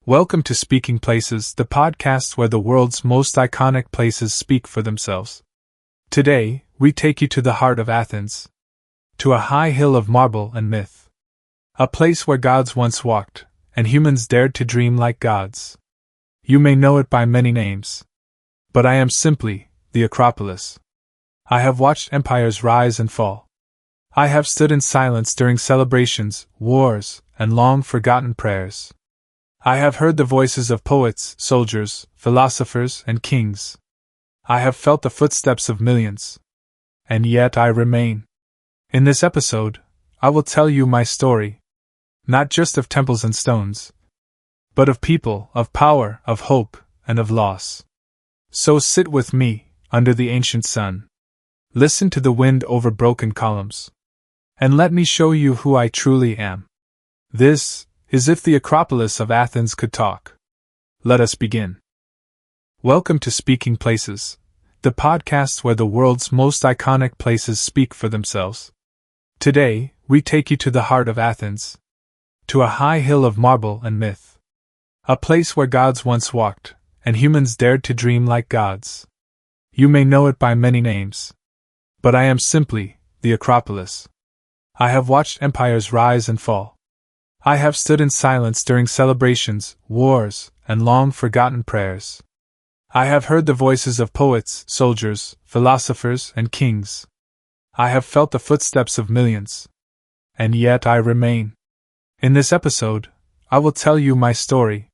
Welcome to Speaking Places, the podcast where the world's most iconic places speak for themselves. Today, we take you to the heart of Athens, to a high hill of marble and myth. A place where gods once walked, and humans dared to dream like gods. You may know it by many names, but I am simply the Acropolis. I have watched empires rise and fall. I have stood in silence during celebrations, wars, and long-forgotten prayers. I have heard the voices of poets, soldiers, philosophers, and kings. I have felt the footsteps of millions. And yet I remain. In this episode, I will tell you my story, not just of temples and stones, but of people, of power, of hope, and of loss. So sit with me, under the ancient sun. Listen to the wind over broken columns. And let me show you who I truly am. This is If the Acropolis of Athens Could Talk. Let us begin. Welcome to Speaking Places, the podcast where the world's most iconic places speak for themselves. Today, we take you to the heart of Athens, to a high hill of marble and myth. A place where gods once walked, and humans dared to dream like gods. You may know it by many names, but I am simply the Acropolis. I have watched empires rise and fall. I have stood in silence during celebrations, wars, and long-forgotten prayers. I have heard the voices of poets, soldiers, philosophers, and kings. I have felt the footsteps of millions. And yet I remain. In this episode, I will tell you my story,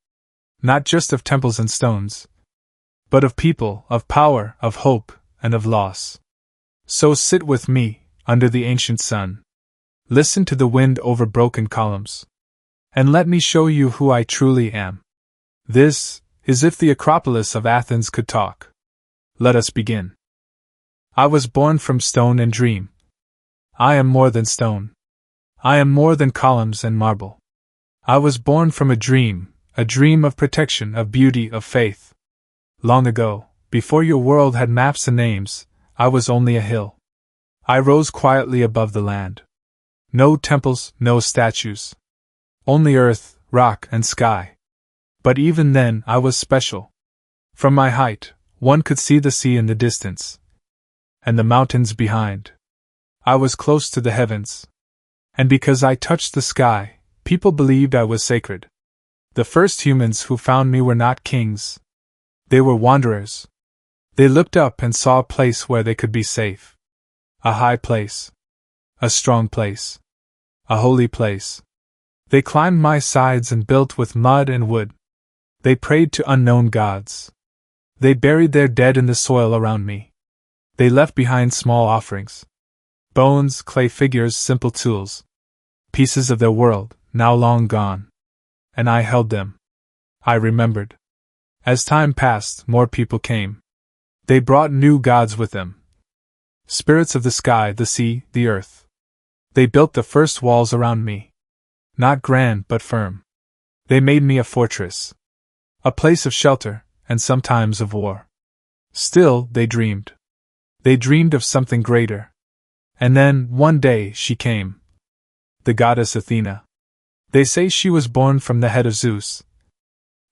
not just of temples and stones, but of people, of power, of hope, and of loss. So sit with me, under the ancient sun. Listen to the wind over broken columns. And let me show you who I truly am. This is If the Acropolis of Athens Could Talk. Let us begin. I was born from stone and dream. I am more than stone. I am more than columns and marble. I was born from a dream of protection, of beauty, of faith. Long ago, before your world had maps and names, I was only a hill. I rose quietly above the land. No temples, no statues. Only earth, rock, and sky. But even then I was special. From my height, one could see the sea in the distance, and the mountains behind. I was close to the heavens. And because I touched the sky, people believed I was sacred. The first humans who found me were not kings. They were wanderers. They looked up and saw a place where they could be safe. A high place. A strong place. A holy place. They climbed my sides and built with mud and wood. They prayed to unknown gods. They buried their dead in the soil around me. They left behind small offerings. Bones, clay figures, simple tools. Pieces of their world, now long gone. And I held them. I remembered. As time passed, more people came. They brought new gods with them. Spirits of the sky, the sea, the earth. They built the first walls around me. Not grand but firm. They made me a fortress. A place of shelter, and sometimes of war. Still, they dreamed. They dreamed of something greater. And then, one day, she came. The goddess Athena. They say she was born from the head of Zeus.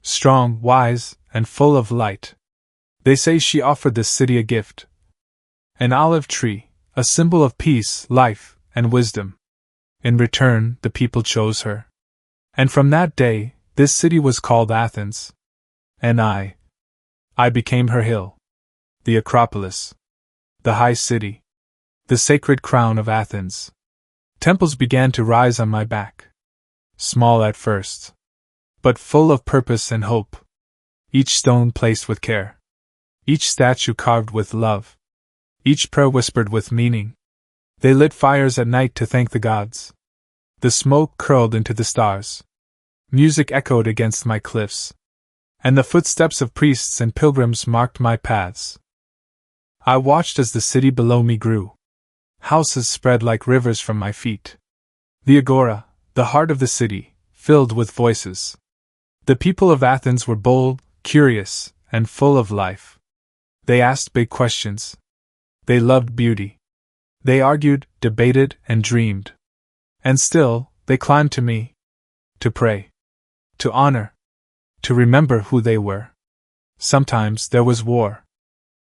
Strong, wise, and full of light. They say she offered this city a gift. An olive tree, a symbol of peace, life, and wisdom. In return, the people chose her. And from that day, this city was called Athens. And I became her hill. The Acropolis. The high city. The sacred crown of Athens. Temples began to rise on my back. Small at first, but full of purpose and hope. Each stone placed with care. Each statue carved with love. Each prayer whispered with meaning. They lit fires at night to thank the gods. The smoke curled into the stars. Music echoed against my cliffs. And the footsteps of priests and pilgrims marked my paths. I watched as the city below me grew. Houses spread like rivers from my feet. The agora, the heart of the city, filled with voices. The people of Athens were bold, curious, and full of life. They asked big questions. They loved beauty. They argued, debated, and dreamed. And still, they climbed to me. To pray. To honor. to remember who they were. Sometimes there was war.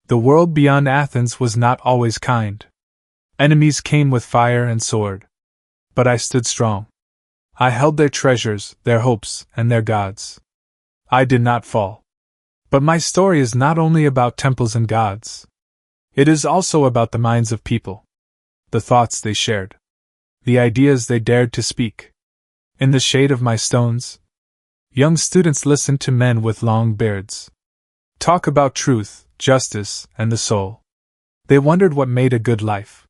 The world beyond Athens was not always kind. Enemies came with fire and sword. But I stood strong. I held their treasures, their hopes, and their gods. I did not fall. But my story is not only about temples and gods. It is also about the minds of people. The thoughts they shared. The ideas they dared to speak. In the shade of my stones, young students listened to men with long beards talk about truth, justice, and the soul. They wondered what made a good life.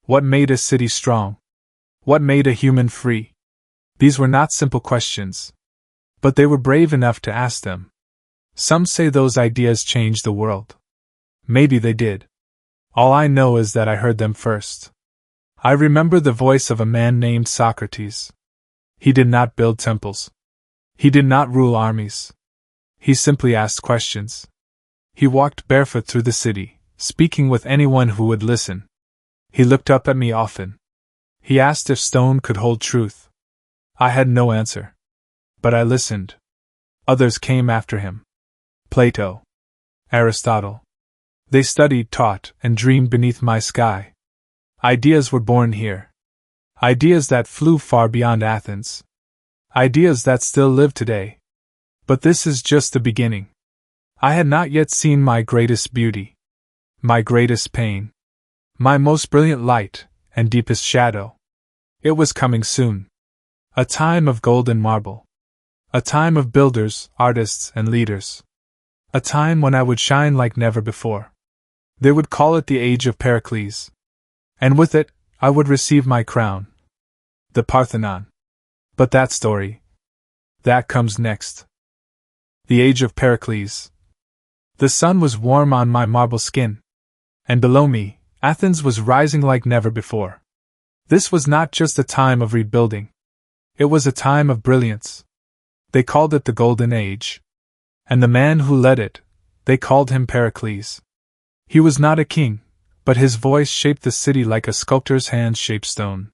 What made a city strong? What made a human free? These were not simple questions. But they were brave enough to ask them. Some say those ideas changed the world. Maybe they did. All I know is that I heard them first. I remember the voice of a man named Socrates. He did not build temples. He did not rule armies. He simply asked questions. He walked barefoot through the city, speaking with anyone who would listen. He looked up at me often. He asked if stone could hold truth. I had no answer. But I listened. Others came after him. Plato, Aristotle. They studied, taught, and dreamed beneath my sky. Ideas were born here. Ideas that flew far beyond Athens. Ideas that still live today. But this is just the beginning. I had not yet seen my greatest beauty. My greatest pain. My most brilliant light, and deepest shadow. It was coming soon. A time of gold and marble. A time of builders, artists, and leaders. A time when I would shine like never before. They would call it the age of Pericles. And with it, I would receive my crown. The Parthenon. But that story. That comes next. The age of Pericles. The sun was warm on my marble skin. And below me, Athens was rising like never before. This was not just a time of rebuilding. It was a time of brilliance. They called it the Golden Age. And the man who led it, they called him Pericles. He was not a king, but his voice shaped the city like a sculptor's hand shaped stone.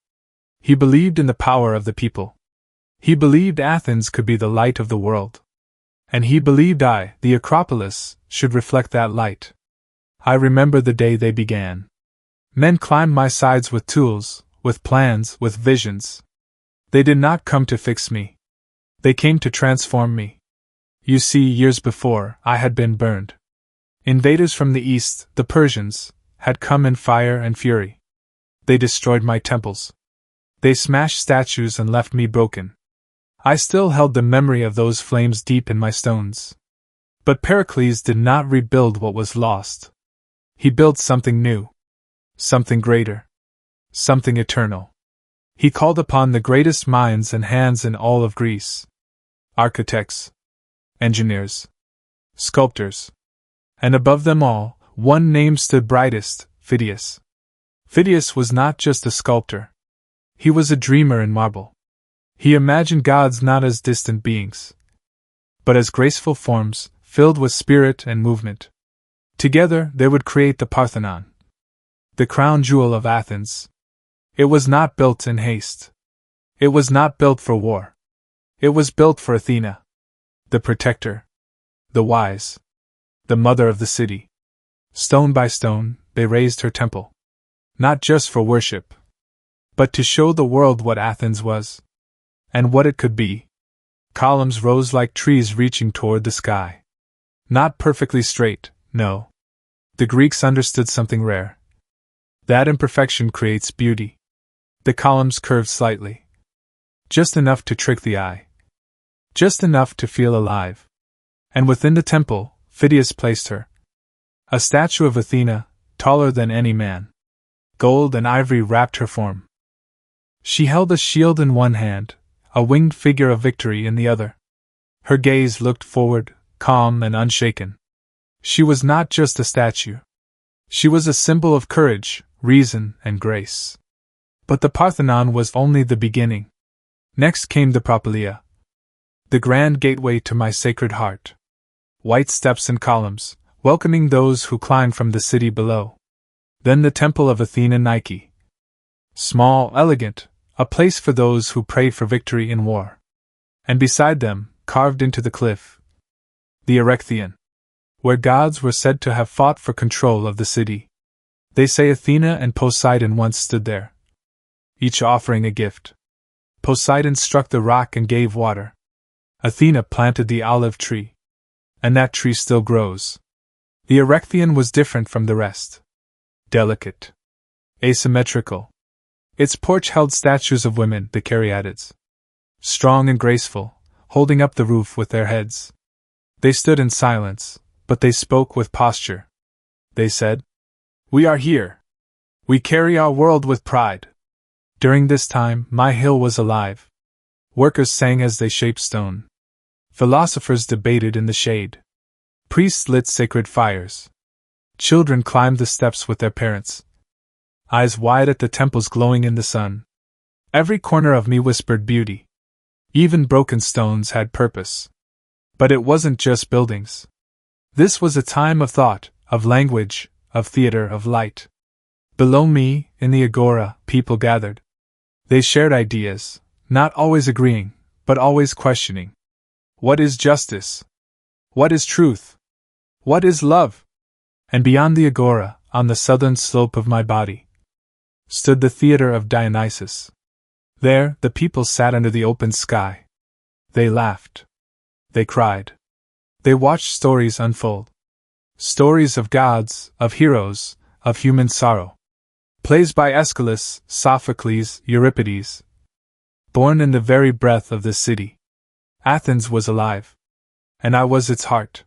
He believed in the power of the people. He believed Athens could be the light of the world. And he believed I, the Acropolis, should reflect that light. I remember the day they began. Men climbed my sides with tools, with plans, with visions. They did not come to fix me. They came to transform me. You see, years before, I had been burned. Invaders from the east, the Persians, had come in fire and fury. They destroyed my temples. They smashed statues and left me broken. I still held the memory of those flames deep in my stones. But Pericles did not rebuild what was lost. He built something new. Something greater. Something eternal. He called upon the greatest minds and hands in all of Greece. Architects. Engineers. Sculptors. And above them all, one name stood brightest, Phidias. Phidias was not just a sculptor. He was a dreamer in marble. He imagined gods not as distant beings, but as graceful forms, filled with spirit and movement. Together, they would create the Parthenon, the crown jewel of Athens. It was not built in haste. It was not built for war. It was built for Athena, the protector, the wise, the mother of the city. Stone by stone, they raised her temple. Not just for worship, but to show the world what Athens was. And what it could be. Columns rose like trees reaching toward the sky. Not perfectly straight, no. The Greeks understood something rare. That imperfection creates beauty. The columns curved slightly. Just enough to trick the eye. Just enough to feel alive. And within the temple, Phidias placed her. A statue of Athena, taller than any man. Gold and ivory wrapped her form. She held a shield in one hand, a winged figure of victory in the other. Her gaze looked forward, calm and unshaken. She was not just a statue. She was a symbol of courage, reason, and grace. But the Parthenon was only the beginning. Next came the Propylaea, the grand gateway to my sacred heart. White steps and columns, welcoming those who climbed from the city below. Then the temple of Athena Nike. Small, elegant, a place for those who prayed for victory in war. And beside them, carved into the cliff, the Erechtheion, where gods were said to have fought for control of the city. They say Athena and Poseidon once stood there, each offering a gift. Poseidon struck the rock and gave water. Athena planted the olive tree, and that tree still grows. The Erechtheion was different from the rest. Delicate, asymmetrical. Its porch held statues of women, the caryatids, strong and graceful, holding up the roof with their heads. They stood in silence, but they spoke with posture. They said, "We are here. We carry our world with pride." During this time, my hill was alive. Workers sang as they shaped stone. Philosophers debated in the shade. Priests lit sacred fires. Children climbed the steps with their parents, eyes wide at the temples glowing in the sun. Every corner of me whispered beauty. Even broken stones had purpose. But it wasn't just buildings. This was a time of thought, of language, of theater, of light. Below me, in the agora, people gathered. They shared ideas, not always agreeing, but always questioning. What is justice? What is truth? What is love? And beyond the agora, on the southern slope of my body, stood the theater of Dionysus. There, the people sat under the open sky. They laughed. They cried. They watched stories unfold. Stories of gods, of heroes, of human sorrow. Plays by Aeschylus, Sophocles, Euripides. Born in the very breath of this city, Athens was alive. And I was its heart.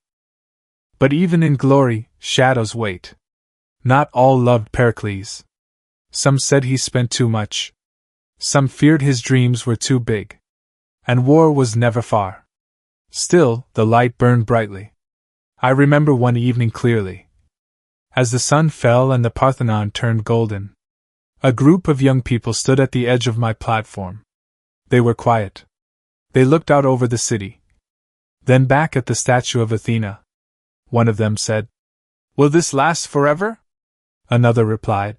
But even in glory, shadows wait. Not all loved Pericles. Some said he spent too much. Some feared his dreams were too big. And war was never far. Still, the light burned brightly. I remember one evening clearly. As the sun fell and the Parthenon turned golden, a group of young people stood at the edge of my platform. They were quiet. They looked out over the city. Then back at the statue of Athena. One of them said, "Will this last forever?" Another replied,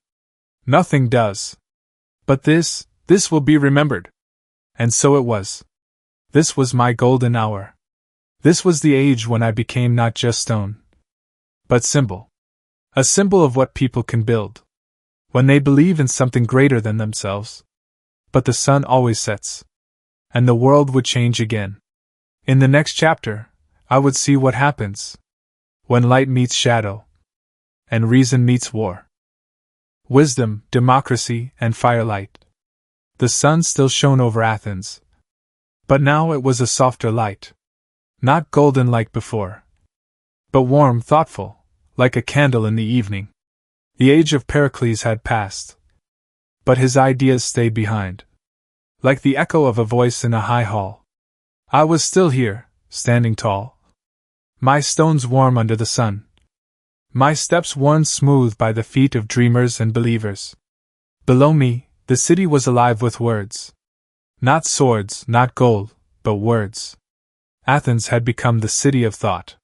"Nothing does. But this will be remembered." And so it was. This was my golden hour. This was the age when I became not just stone, but symbol. A symbol of what people can build, when they believe in something greater than themselves. But the sun always sets, and the world would change again. In the next chapter, I would see what happens when light meets shadow, and reason meets war. Wisdom, democracy, and firelight. The sun still shone over Athens, but now it was a softer light. Not golden like before, but warm, thoughtful, like a candle in the evening. The age of Pericles had passed, but his ideas stayed behind. Like the echo of a voice in a high hall, I was still here, standing tall. My stones warm under the sun. My steps worn smooth by the feet of dreamers and believers. Below me, the city was alive with words. Not swords, not gold, but words. Athens had become the city of thought.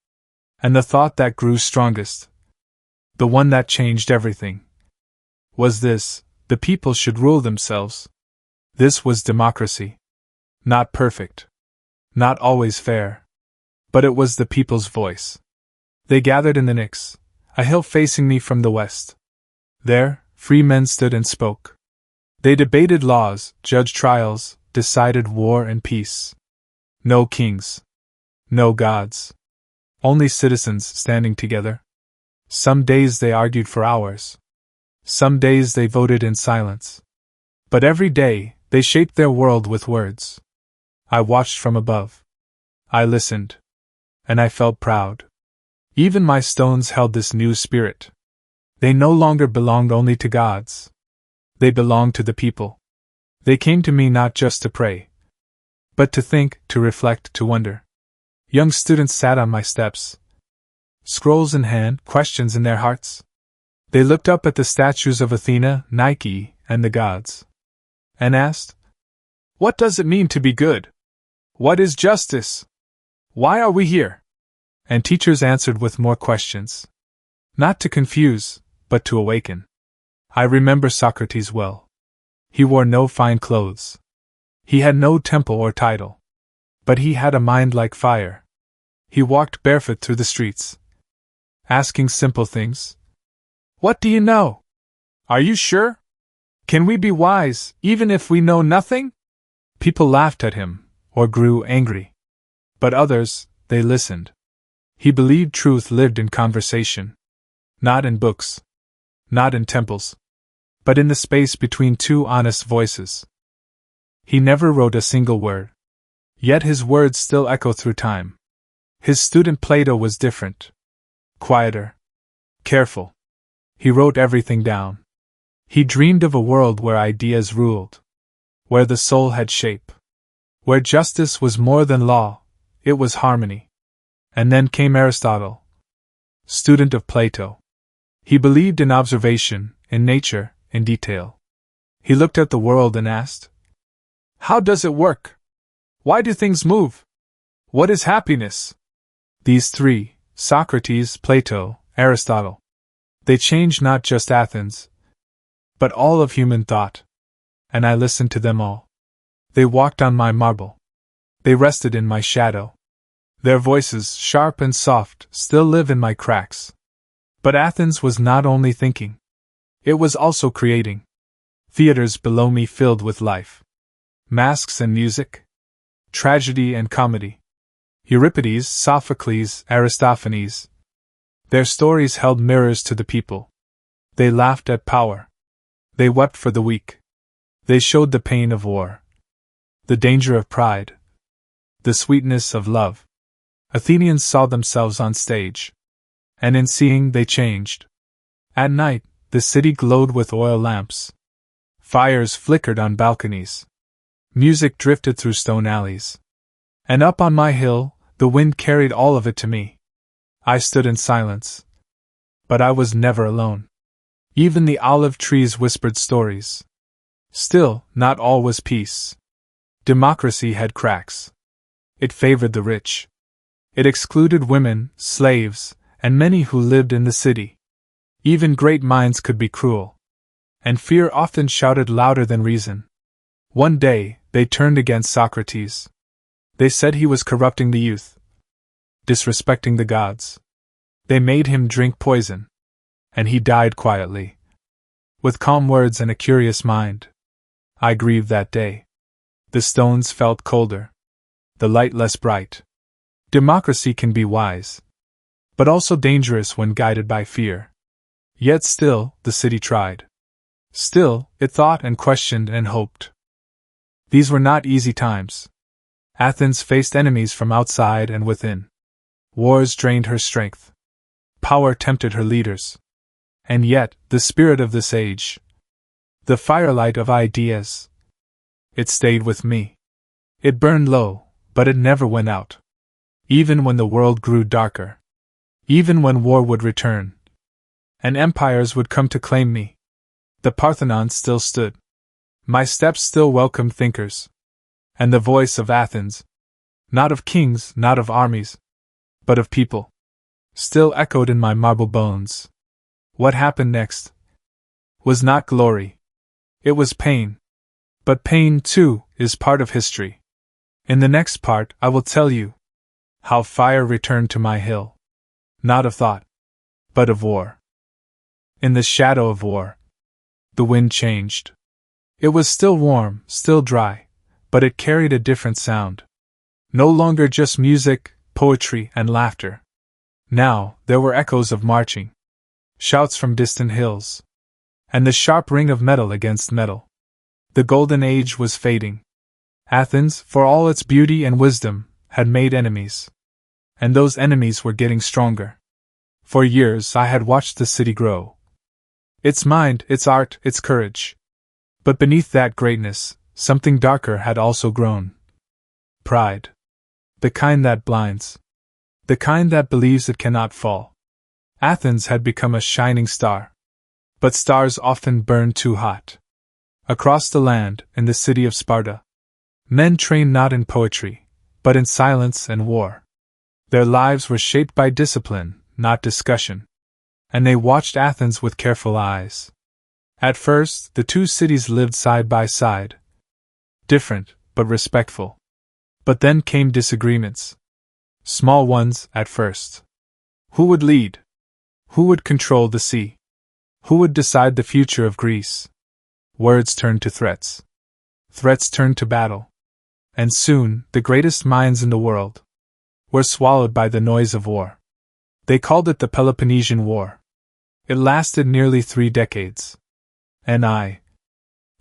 And the thought that grew strongest, the one that changed everything, was this: the people should rule themselves. This was democracy. Not perfect. Not always fair. But it was the people's voice. They gathered in the Nix, a hill facing me from the west. There, free men stood and spoke. They debated laws, judged trials, decided war and peace. No kings. No gods. Only citizens standing together. Some days they argued for hours. Some days they voted in silence. But every day, they shaped their world with words. I watched from above. I listened. And I felt proud. Even my stones held this new spirit. They no longer belonged only to gods. They belonged to the people. They came to me not just to pray, but to think, to reflect, to wonder. Young students sat on my steps, scrolls in hand, questions in their hearts. They looked up at the statues of Athena, Nike, and the gods, and asked, "What does it mean to be good? What is justice? Why are we here?" And teachers answered with more questions. Not to confuse, but to awaken. I remember Socrates well. He wore no fine clothes. He had no temple or title. But he had a mind like fire. He walked barefoot through the streets, asking simple things. What do you know? Are you sure? Can we be wise, even if we know nothing? People laughed at him, or grew angry. But others, they listened. He believed truth lived in conversation. Not in books. Not in temples. But in the space between two honest voices. He never wrote a single word. Yet his words still echo through time. His student Plato was different. Quieter. Careful. He wrote everything down. He dreamed of a world where ideas ruled. Where the soul had shape. Where justice was more than law, it was harmony. And then came Aristotle. Student of Plato. He believed in observation, in nature, in detail. He looked at the world and asked, how does it work? Why do things move? What is happiness? These three, Socrates, Plato, Aristotle, they changed not just Athens, but all of human thought. And I listened to them all. They walked on my marble. They rested in my shadow. Their voices, sharp and soft, still live in my cracks. But Athens was not only thinking. It was also creating. Theaters below me filled with life. Masks and music. Tragedy and comedy. Euripides, Sophocles, Aristophanes. Their stories held mirrors to the people. They laughed at power. They wept for the weak. They showed the pain of war. The danger of pride. The sweetness of love. Athenians saw themselves on stage. And in seeing they changed. At night, the city glowed with oil lamps. Fires flickered on balconies. Music drifted through stone alleys. And up on my hill, the wind carried all of it to me. I stood in silence. But I was never alone. Even the olive trees whispered stories. Still, not all was peace. Democracy had cracks. It favored the rich. It excluded women, slaves, and many who lived in the city. Even great minds could be cruel. And fear often shouted louder than reason. One day, they turned against Socrates. They said he was corrupting the youth, disrespecting the gods. They made him drink poison. And he died quietly. With calm words and a curious mind. I grieved that day. The stones felt colder. The light less bright. Democracy can be wise, but also dangerous when guided by fear. Yet still, the city tried. Still, it thought and questioned and hoped. These were not easy times. Athens faced enemies from outside and within. Wars drained her strength. Power tempted her leaders. And yet, the spirit of this age, the firelight of ideas, it stayed with me. It burned low, but it never went out. Even when the world grew darker. Even when war would return. And empires would come to claim me. The Parthenon still stood. My steps still welcomed thinkers. And the voice of Athens, not of kings, not of armies, but of people, still echoed in my marble bones. What happened next was not glory. It was pain. But pain, too, is part of history. In the next part, I will tell you how fire returned to my hill. Not of thought, but of war. In the shadow of war, the wind changed. It was still warm, still dry, but it carried a different sound. No longer just music, poetry, and laughter. Now, there were echoes of marching. Shouts from distant hills. And the sharp ring of metal against metal. The golden age was fading. Athens, for all its beauty and wisdom, had made enemies. And those enemies were getting stronger. For years I had watched the city grow. Its mind, its art, its courage. But beneath that greatness, something darker had also grown. Pride. The kind that blinds. The kind that believes it cannot fall. Athens had become a shining star. But stars often burn too hot. Across the land, in the city of Sparta, men trained not in poetry, but in silence and war. Their lives were shaped by discipline, not discussion. And they watched Athens with careful eyes. At first, the two cities lived side by side. Different, but respectful. But then came disagreements. Small ones, at first. Who would lead? Who would control the sea? Who would decide the future of Greece? Words turned to threats. Threats turned to battle. And soon, the greatest minds in the world were swallowed by the noise of war. They called it the Peloponnesian War. It lasted nearly 3 decades. And I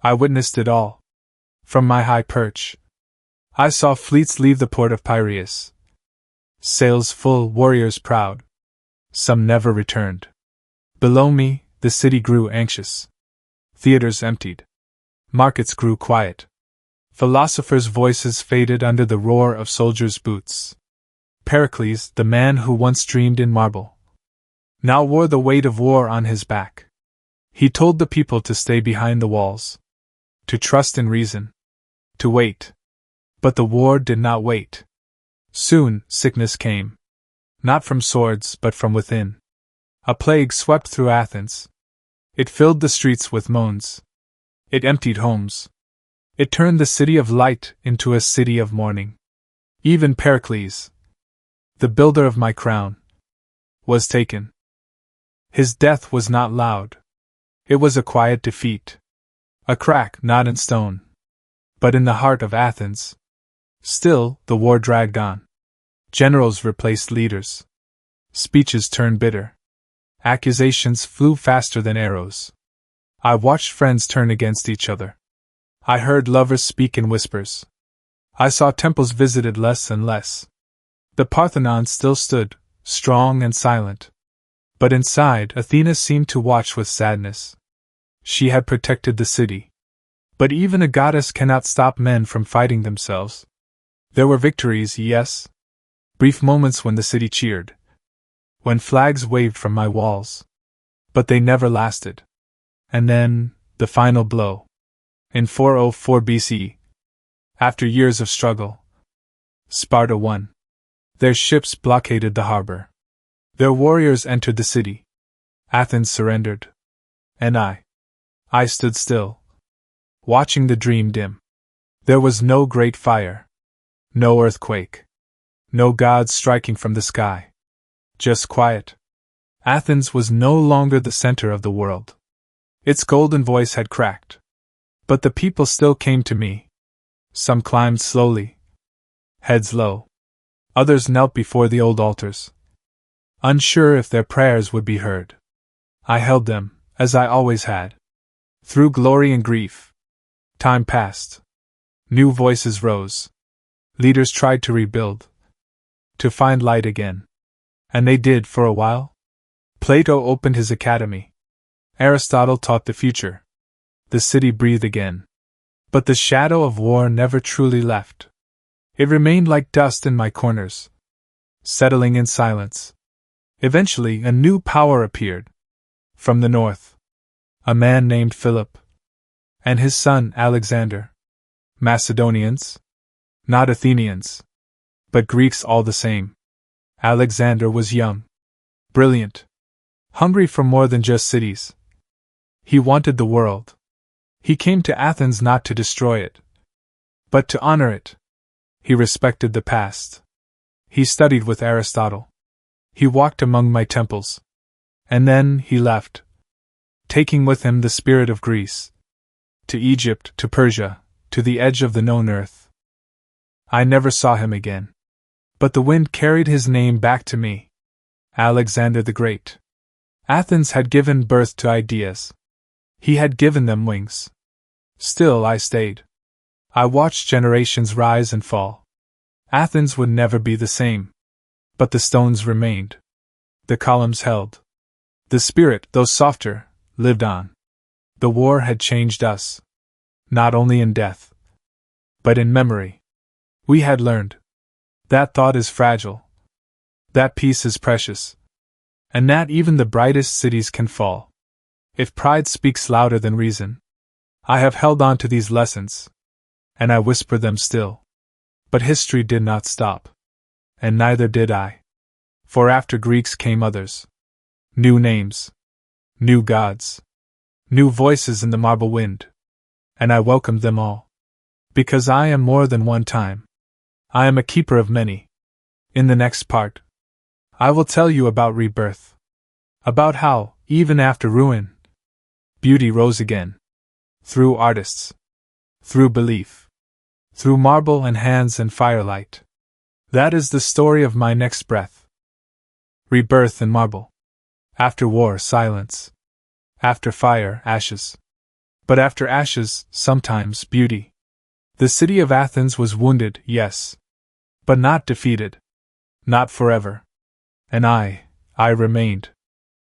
witnessed it all. From my high perch, I saw fleets leave the port of Piraeus. Sails full, warriors proud. Some never returned. Below me, the city grew anxious. Theaters emptied. Markets grew quiet. Philosophers' voices faded under the roar of soldiers' boots. Pericles, the man who once dreamed in marble, now wore the weight of war on his back. He told the people to stay behind the walls, to trust in reason, to wait. But the war did not wait. Soon, sickness came. Not from swords, but from within. A plague swept through Athens. It filled the streets with moans. It emptied homes. It turned the city of light into a city of mourning. Even Pericles, the builder of my crown, was taken. His death was not loud. It was a quiet defeat. A crack not in stone, but in the heart of Athens. Still, the war dragged on. Generals replaced leaders. Speeches turned bitter. Accusations flew faster than arrows. I watched friends turn against each other. I heard lovers speak in whispers. I saw temples visited less and less. The Parthenon still stood, strong and silent. But inside, Athena seemed to watch with sadness. She had protected the city. But even a goddess cannot stop men from fighting themselves. There were victories, yes. Brief moments when the city cheered. When flags waved from my walls. But they never lasted. And then, the final blow. In 404 BC. After years of struggle. Sparta won. Their ships blockaded the harbor. Their warriors entered the city. Athens surrendered. And I stood still, watching the dream dim. There was no great fire. No earthquake. No gods striking from the sky. Just quiet. Athens was no longer the center of the world. Its golden voice had cracked. But the people still came to me. Some climbed slowly, heads low. Others knelt before the old altars, unsure if their prayers would be heard. I held them, as I always had. Through glory and grief. Time passed. New voices rose. Leaders tried to rebuild, to find light again. And they did for a while. Plato opened his academy. Aristotle taught the future. The city breathed again. But the shadow of war never truly left. It remained like dust in my corners, settling in silence. Eventually, a new power appeared. From the north. A man named Philip. And his son Alexander. Macedonians. Not Athenians. But Greeks all the same. Alexander was young. Brilliant. Hungry for more than just cities. He wanted the world. He came to Athens not to destroy it, but to honor it. He respected the past. He studied with Aristotle. He walked among my temples. And then he left, taking with him the spirit of Greece. To Egypt, to Persia, to the edge of the known earth. I never saw him again. But the wind carried his name back to me. Alexander the Great. Athens had given birth to ideas. He had given them wings. Still I stayed. I watched generations rise and fall. Athens would never be the same. But the stones remained. The columns held. The spirit, though softer, lived on. The war had changed us. Not only in death, but in memory. We had learned. That thought is fragile. That peace is precious. And that even the brightest cities can fall. If pride speaks louder than reason. I have held on to these lessons. And I whisper them still. But history did not stop. And neither did I. For after Greeks came others. New names. New gods. New voices in the marble wind. And I welcomed them all. Because I am more than one time. I am a keeper of many. In the next part, I will tell you about rebirth. About how, even after ruin, beauty rose again. Through artists. Through belief. Through marble and hands and firelight. That is the story of my next breath. Rebirth in marble. After war, silence. After fire, ashes. But after ashes, sometimes beauty. The city of Athens was wounded, yes. But not defeated. Not forever. And I remained.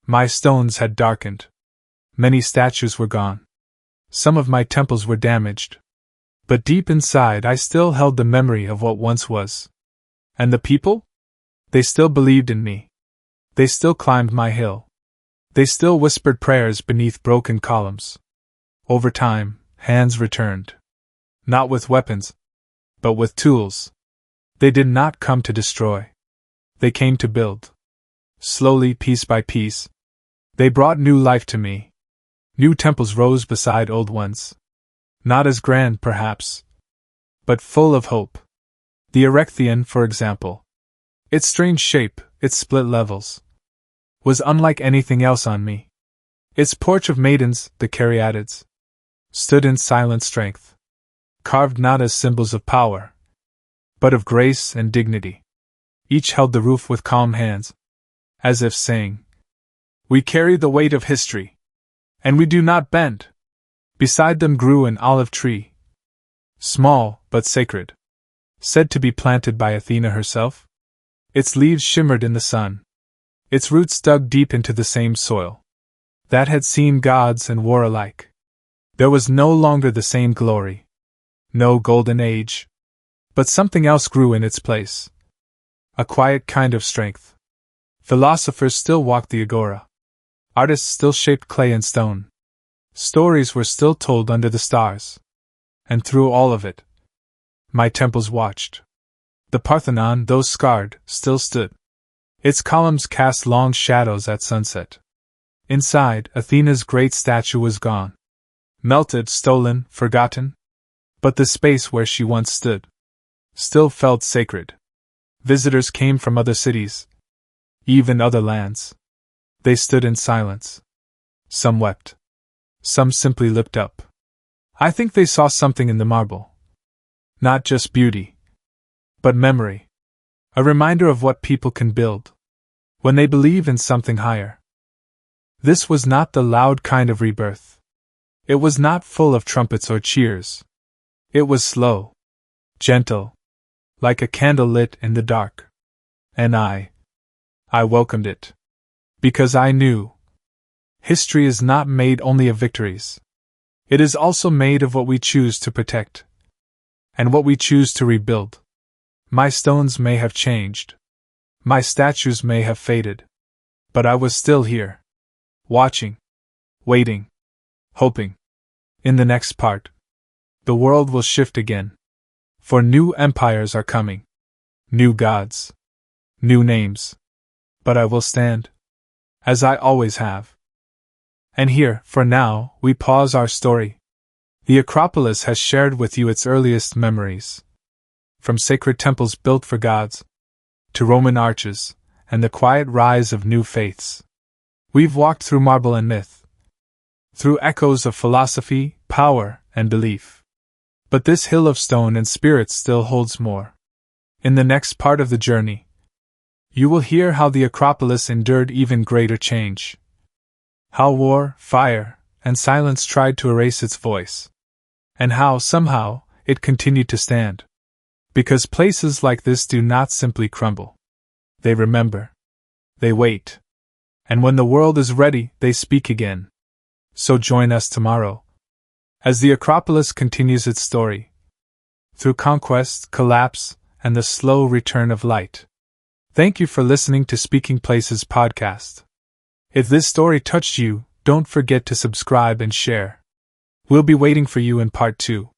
My stones had darkened. Many statues were gone. Some of my temples were damaged. But deep inside I still held the memory of what once was. And the people? They still believed in me. They still climbed my hill. They still whispered prayers beneath broken columns. Over time, hands returned. Not with weapons, but with tools. They did not come to destroy. They came to build. Slowly, piece by piece, they brought new life to me. New temples rose beside old ones. Not as grand, perhaps, but full of hope. The Erechtheion, for example. Its strange shape, its split levels, was unlike anything else on me. Its porch of maidens, the Caryatids, stood in silent strength, carved not as symbols of power, but of grace and dignity. Each held the roof with calm hands, as if saying, "We carry the weight of history, and we do not bend." Beside them grew an olive tree, small but sacred, said to be planted by Athena herself. Its leaves shimmered in the sun. Its roots dug deep into the same soil that had seen gods and war alike. There was no longer the same glory, no golden age, but something else grew in its place. A quiet kind of strength. Philosophers still walked the agora. Artists still shaped clay and stone. Stories were still told under the stars. And through all of it, my temples watched. The Parthenon, though scarred, still stood. Its columns cast long shadows at sunset. Inside, Athena's great statue was gone. Melted, stolen, forgotten. But the space where she once stood still felt sacred. Visitors came from other cities, even other lands. They stood in silence. Some wept. Some simply looked up. I think they saw something in the marble. Not just beauty, but memory. A reminder of what people can build when they believe in something higher. This was not the loud kind of rebirth. It was not full of trumpets or cheers. It was slow, gentle, like a candle lit in the dark. And I welcomed it. Because I knew history is not made only of victories. It is also made of what we choose to protect and what we choose to rebuild. My stones may have changed. My statues may have faded. But I was still here. Watching. Waiting. Hoping. In the next part, the world will shift again. For new empires are coming. New gods. New names. But I will stand. As I always have. And here, for now, we pause our story. The Acropolis has shared with you its earliest memories. From sacred temples built for gods, to Roman arches, and the quiet rise of new faiths. We've walked through marble and myth, through echoes of philosophy, power, and belief. But this hill of stone and spirit still holds more. In the next part of the journey, you will hear how the Acropolis endured even greater change. How war, fire, and silence tried to erase its voice. And how, somehow, it continued to stand. Because places like this do not simply crumble. They remember. They wait. And when the world is ready, they speak again. So join us tomorrow, as the Acropolis continues its story. Through conquest, collapse, and the slow return of light. Thank you for listening to Speaking Places podcast. If this story touched you, don't forget to subscribe and share. We'll be waiting for you in part 2.